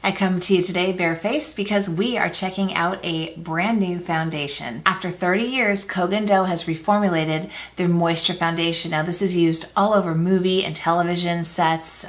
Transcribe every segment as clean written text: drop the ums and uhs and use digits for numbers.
I come to you today barefaced because we are checking out a brand new foundation. After 30 years, Kogan Do has reformulated their moisture foundation. Now this is used all over movie and television sets,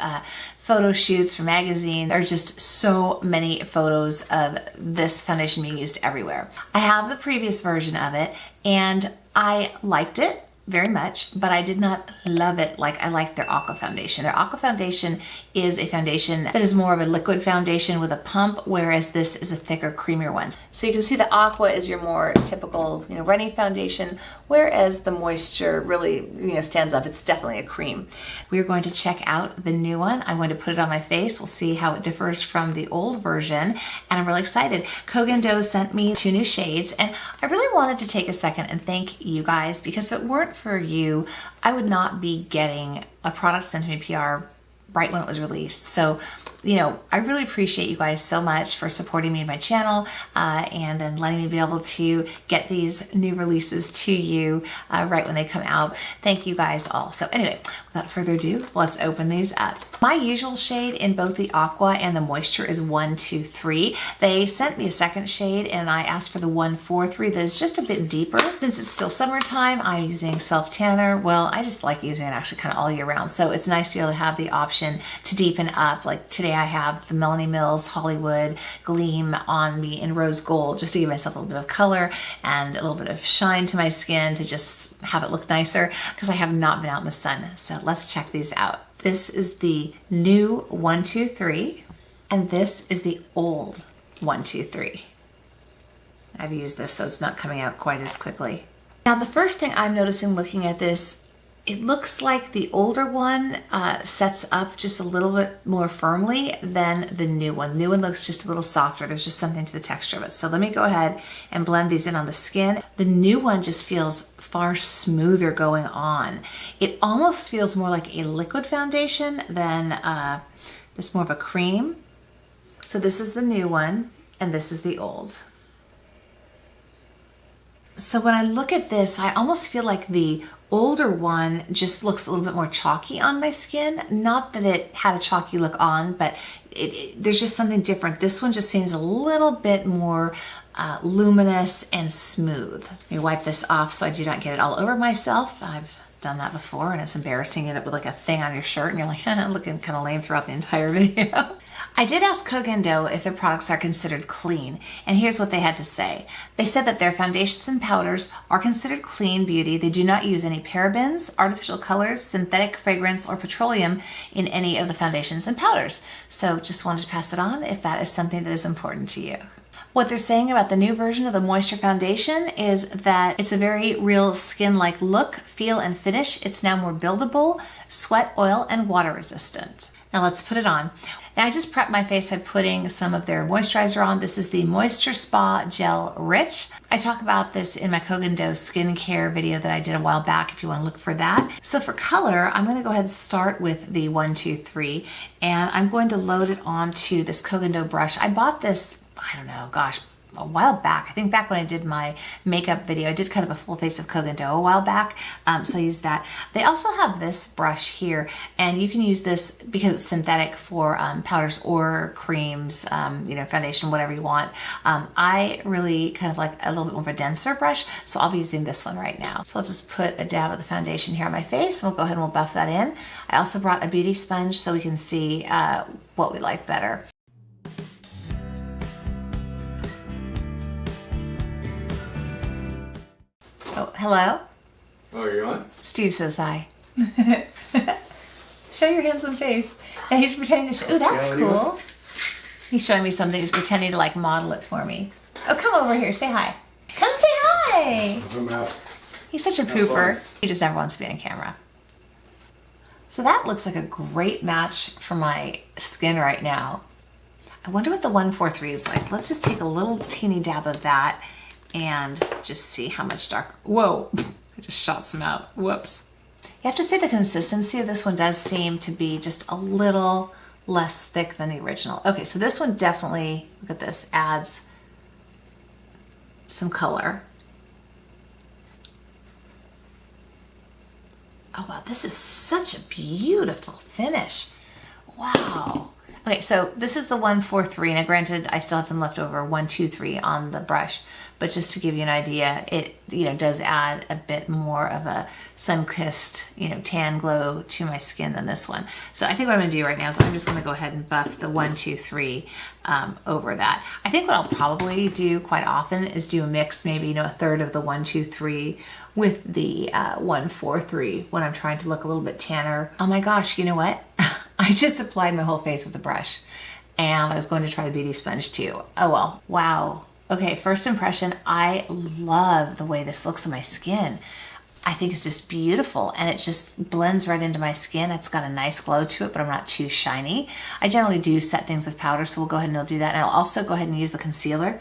photo shoots for magazines. There are just so many photos of this foundation being used everywhere. I have the previous version of it and I liked it very much, but I did not love it like I liked their Aqua foundation. Their Aqua foundation is a foundation that is more of a liquid foundation with a pump, whereas this is a thicker, creamier one. So you can see the Aqua is your more typical, runny foundation, whereas the moisture really, stands up. It's definitely a cream. We are going to check out the new one. I'm going to put it on my face. We'll see how it differs from the old version, and I'm really excited. Kogan Do sent me 2 new shades, and I really wanted to take a second and thank you guys, because if it weren't for you, I would not be getting a product sent to me PR right when it was released. So, I really appreciate you guys so much for supporting me and my channel and then letting me be able to get these new releases to you right when they come out. Thank you guys all. So anyway, without further ado, let's open these up. My usual shade in both the Aqua and the Moisture is 123. They sent me a second shade and I asked for the 143 that is just a bit deeper. Since it's still summertime, I'm using self tanner. Well, I just like using it actually kind of all year round. So it's nice to be able to have the option to deepen up. Like today I have the Melanie Mills Hollywood Gleam on me in rose gold, just to give myself a little bit of color and a little bit of shine to my skin to just have it look nicer, because I have not been out in the sun. So let's check these out. This is the new 123 and this is the old 123. I've used this so it's not coming out quite as quickly. Now the first thing I'm noticing looking at this, it looks like the older one sets up just a little bit more firmly than the new one. The new one looks just a little softer. There's just something to the texture of it. So let me go ahead and blend these in on the skin. The new one just feels far smoother going on. It almost feels more like a liquid foundation than this more of a cream. So this is the new one and this is the old. So when I look at this, I almost feel like the older one just looks a little bit more chalky on my skin. Not that it had a chalky look on, but there's just something different. This one just seems a little bit more luminous and smooth. Let me wipe this off so I do not get it all over myself. I've done that before and it's embarrassing. You end up with like a thing on your shirt and you're like, looking kind of lame throughout the entire video. I did ask Kogan Do if their products are considered clean, and here's what they had to say. They said that their foundations and powders are considered clean beauty. They do not use any parabens, artificial colors, synthetic fragrance, or petroleum in any of the foundations and powders. So just wanted to pass it on if that is something that is important to you. What they're saying about the new version of the Moisture Foundation is that it's a very real skin-like look, feel, and finish. It's now more buildable, sweat, oil, and water resistant. Now let's put it on. Now I just prepped my face by putting some of their moisturizer on. This is the Moisture Spa Gel Rich. I talk about this in my Kogan Do skincare video that I did a while back if you want to look for that. So for color, I'm going to go ahead and start with the 123 and I'm going to load it onto this Kogan Do brush. I bought this, I don't know, gosh, a while back. I think back when I did my makeup video, I did kind of a full face of Kogan Do a while back, so I used that. They also have this brush here, and you can use this because it's synthetic for powders or creams, foundation, whatever you want. I really kind of like a little bit more of a denser brush, so I'll be using this one right now. So I'll just put a dab of the foundation here on my face, and we'll go ahead and we'll buff that in. I also brought a beauty sponge so we can see what we like better. Oh, hello? Oh, you're on? Steve says hi. Show your handsome face. And he's pretending to, oh, that's cool. He's showing me something. He's pretending to like model it for me. Oh, come over here. Say hi. Come say hi. I'm out. He's such a pooper. He just never wants to be on camera. So that looks like a great match for my skin right now. I wonder what the 143 is like. Let's just take a little teeny dab of that and just see how much darker. Whoa, I just shot some out. Whoops. You have to say the consistency of this one does seem to be just a little less thick than the original. Okay, so this one definitely, look at this, adds some color. Oh wow, this is such a beautiful finish. Wow. Okay, so this is the 143. Now granted, I still had some leftover 123 on the brush, but just to give you an idea, it, you know, does add a bit more of a sun-kissed, you know, tan glow to my skin than this one. So I think what I'm gonna do right now is I'm just gonna go ahead and buff the 123 over that. I think what I'll probably do quite often is do a mix, maybe, you know, a third of the 123 with the 143 when I'm trying to look a little bit tanner. Oh my gosh, you know what? I just applied my whole face with the brush, and I was going to try the beauty sponge too. Oh well, wow. Okay, first impression, I love the way this looks on my skin. I think it's just beautiful, and it just blends right into my skin. It's got a nice glow to it, but I'm not too shiny. I generally do set things with powder, so we'll go ahead and I'll do that. And I'll also go ahead and use the concealer.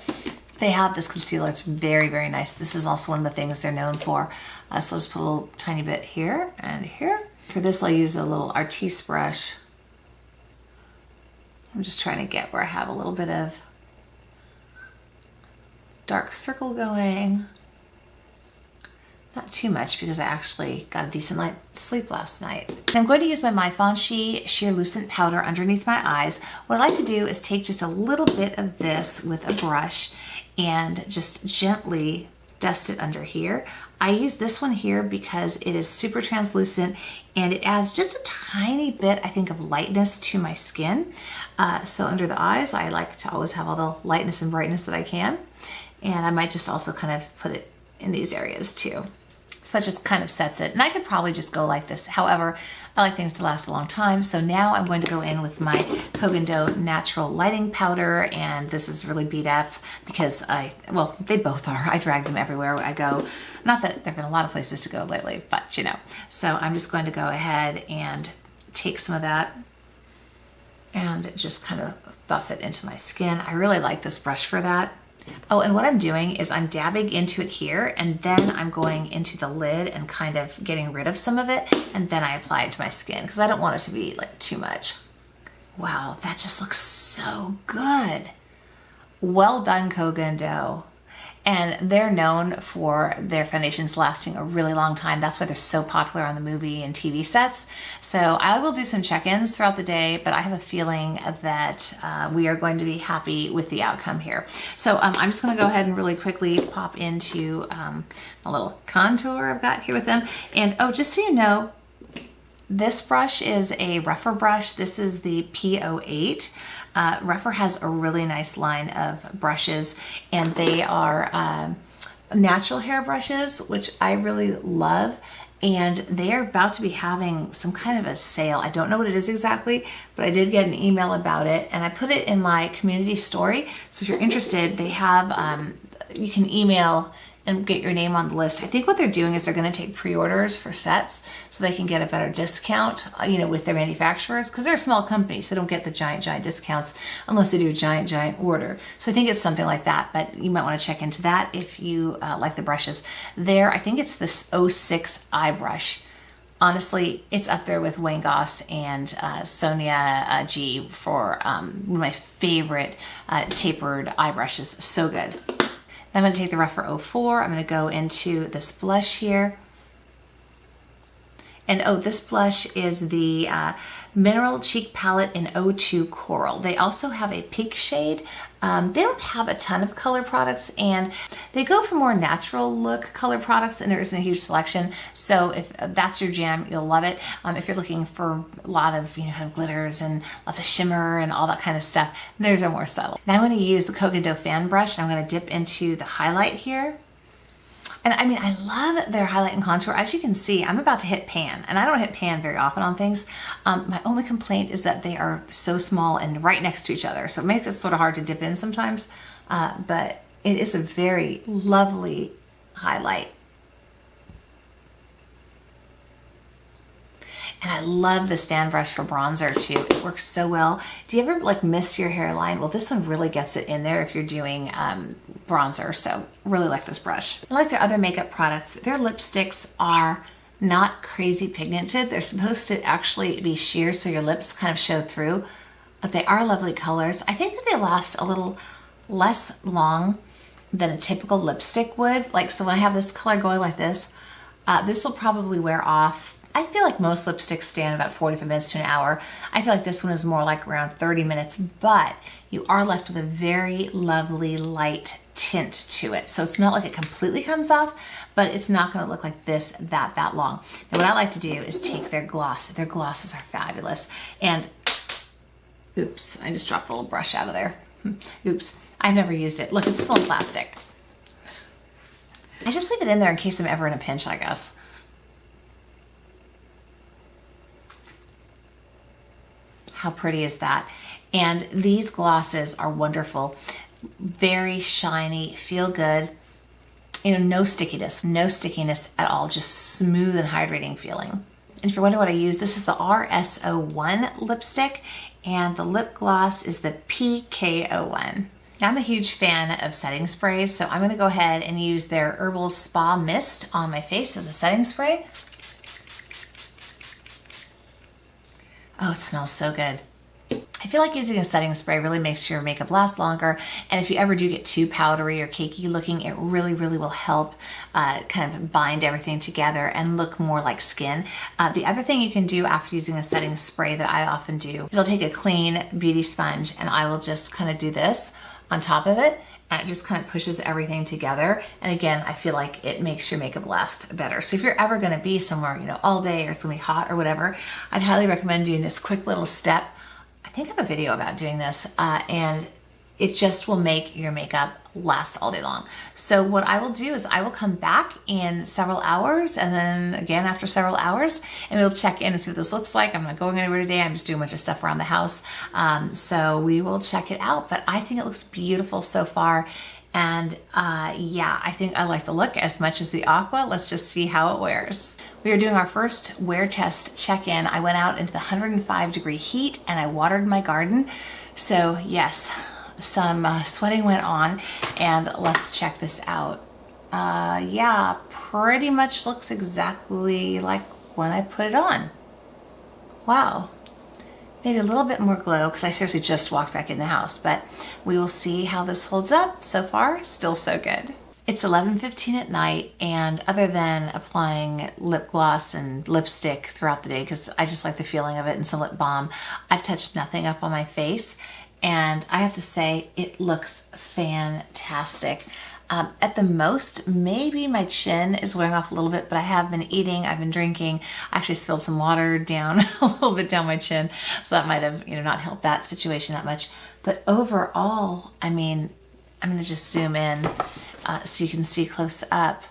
They have this concealer, it's very, very nice. This is also one of the things they're known for. So I'll just put a little tiny bit here and here. For this, I'll use a little Artiste brush. I'm just trying to get where I have a little bit of dark circle going. Not too much because I actually got a decent night's sleep last night. I'm going to use my Givenchy Sheer Lucent Powder underneath my eyes. What I like to do is take just a little bit of this with a brush and just gently dust it under here. I use this one here because it is super translucent and it adds just a tiny bit, I think, of lightness to my skin. So under the eyes, I like to always have all the lightness and brightness that I can. And I might just also kind of put it in these areas too. So that just kind of sets it. And I could probably just go like this. However, I like things to last a long time. So now I'm going to go in with my Kogan Do Natural Lighting Powder. And this is really beat up because well, they both are. I drag them everywhere I go. Not that there've been a lot of places to go lately, but you know. So I'm just going to go ahead and take some of that and just kind of buff it into my skin. I really like this brush for that. Oh, and what I'm doing is I'm dabbing into it here, and then I'm going into the lid and kind of getting rid of some of it, and then I apply it to my skin because I don't want it to be like too much. Wow, that just looks so good. Well done, Kogan Do. And they're known for their foundations lasting a really long time. That's why they're so popular on the movie and TV sets. So I will do some check-ins throughout the day, but I have a feeling that we are going to be happy with the outcome here. So I'm just gonna go ahead and really quickly pop into a little contour I've got here with them. And oh, just so you know, this brush is a Rephr brush. This is the P08. Rephr has a really nice line of brushes, and they are natural hair brushes, which I really love. And they are about to be having some kind of a sale. I don't know what it is exactly, but I did get an email about it, and I put it in my community story. So if you're interested, they have, you can email and get your name on the list. I think what they're doing is they're going to take pre-orders for sets so they can get a better discount, you know, with their manufacturers, because they're a small company, so they don't get the giant discounts unless they do a giant order. So I think it's something like that, but you might want to check into that if you like the brushes. There, I think it's this 06 eye brush. Honestly, it's up there with Wayne Goss and Sonia G for one of my favorite tapered eye brushes. So good. I'm going to take the Rephr 04. I'm going to go into this blush here. And oh, this blush is the Mineral Cheek Palette in 02 Coral. They also have a pink shade. They don't have a ton of color products, and they go for more natural look color products, and there isn't a huge selection. So if that's your jam, you'll love it. If you're looking for a lot of, you know, kind of glitters and lots of shimmer and all that kind of stuff, theirs are more subtle. Now I'm going to use the Kogan Do fan brush, and I'm going to dip into the highlight here. And I mean, I love their highlight and contour. As you can see, I'm about to hit pan, and I don't hit pan very often on things. My only complaint is that they are so small and right next to each other. So it makes it sort of hard to dip in sometimes, but it is a very lovely highlight. And I love this fan brush for bronzer too. It works so well. Do you ever like miss your hairline? Well, this one really gets it in there if you're doing bronzer. So really like this brush. I like their other makeup products. Their lipsticks are not crazy pigmented. They're supposed to actually be sheer so your lips kind of show through, but they are lovely colors. I think that they last a little less long than a typical lipstick would. Like, so when I have this color going like this will probably wear off I feel like most lipsticks stand about 45 minutes to an hour. I feel like this one is more like around 30 minutes, but you are left with a very lovely light tint to it. So it's not like it completely comes off, but it's not going to look like this that long. Now what I like to do is take their gloss. Their glosses are fabulous. And oops, I just dropped a little brush out of there. Oops, I've never used it. Look, it's still in plastic. I just leave it in there in case I'm ever in a pinch, I guess. How pretty is that? And these glosses are wonderful. Very shiny, feel good. You know, no stickiness at all, just smooth and hydrating feeling. And if you're wondering what I use, this is the RS01 lipstick, and the lip gloss is the PK01. Now, I'm a huge fan of setting sprays, so I'm gonna go ahead and use their Herbal Spa Mist on my face as a setting spray. Oh, it smells so good. I feel like using a setting spray really makes your makeup last longer, and if you ever do get too powdery or cakey looking, it really will help kind of bind everything together and look more like skin. The other thing you can do after using a setting spray that I often do is I'll take a clean beauty sponge and I will just kind of do this on top of it, and it just kind of pushes everything together. And again, I feel like it makes your makeup last better. So if you're ever gonna be somewhere, you know, all day, or it's gonna be hot or whatever, I'd highly recommend doing this quick little step. I think I have a video about doing this, and it just will make your makeup last all day long. So what I will do is I will come back in several hours, and then again after several hours, and we'll check in and see what this looks like. I'm not going anywhere today. I'm just doing a bunch of stuff around the house. So we will check it out, but I think it looks beautiful so far. And yeah, I think I like the look as much as the aqua. Let's just see how it wears. We are doing our first wear test check-in. I went out into the 105-degree heat and I watered my garden. So yes, some sweating went on, and let's check this out. Yeah, pretty much looks exactly like when I put it on. Wow. Maybe a little bit more glow because I seriously just walked back in the house, but we will see how this holds up. So far, still so good. It's 11:15 at night, and other than applying lip gloss and lipstick throughout the day, because I just like the feeling of it, and some lip balm, I've touched nothing up on my face, and I have to say it looks fantastic. At the most, maybe my chin is wearing off a little bit, but I have been eating, I've been drinking. I actually spilled some water down a little bit down my chin, so that might have, you know, not helped that situation that much. But overall, I mean, I'm gonna just zoom in so you can see close up.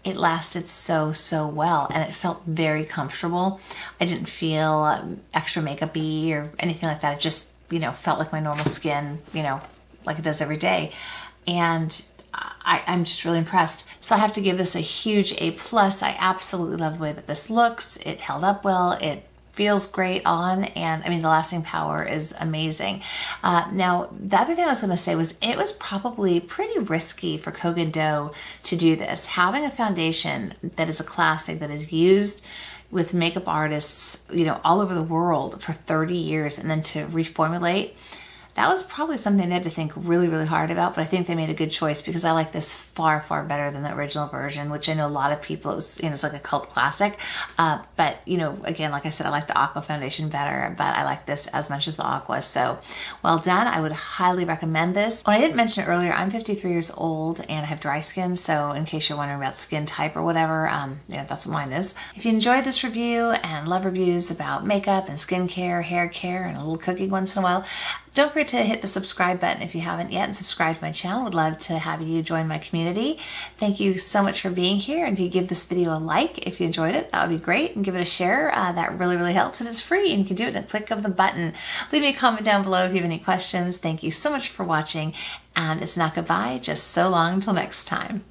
It lasted so well, and it felt very comfortable. I didn't feel extra makeup-y or anything like that. It just, you know, felt like my normal skin, you know, like it does every day. And I'm just really impressed. So I have to give this a huge A+. I absolutely love the way that this looks. It held up well. It feels great on, and I mean, the lasting power is amazing. Now, the other thing I was going to say was it was probably pretty risky for Kogan Do to do this. Having a foundation that is a classic, that is used with makeup artists, you know, all over the world for 30 years, and then to reformulate, that was probably something they had to think really hard about, but I think they made a good choice because I like this far better than the original version, which I know a lot of people, it was, you know, it's like a cult classic. But, you know, again, like I said, I like the Aqua foundation better, but I like this as much as the Aqua. So well done. I would highly recommend this. When I didn't mention it earlier, I'm 53 years old and I have dry skin. So in case you're wondering about skin type or whatever, yeah, that's what mine is. If you enjoyed this review and love reviews about makeup and skincare, hair care, and a little cooking once in a while, don't forget to hit the subscribe button if you haven't yet, and subscribe to my channel. Would love to have you join my community. Thank you so much for being here. And if you give this video a like, if you enjoyed it, that would be great. And give it a share. That really helps. And it's free, and you can do it in a click of the button. Leave me a comment down below if you have any questions. Thank you so much for watching. And it's not goodbye, just so long until next time.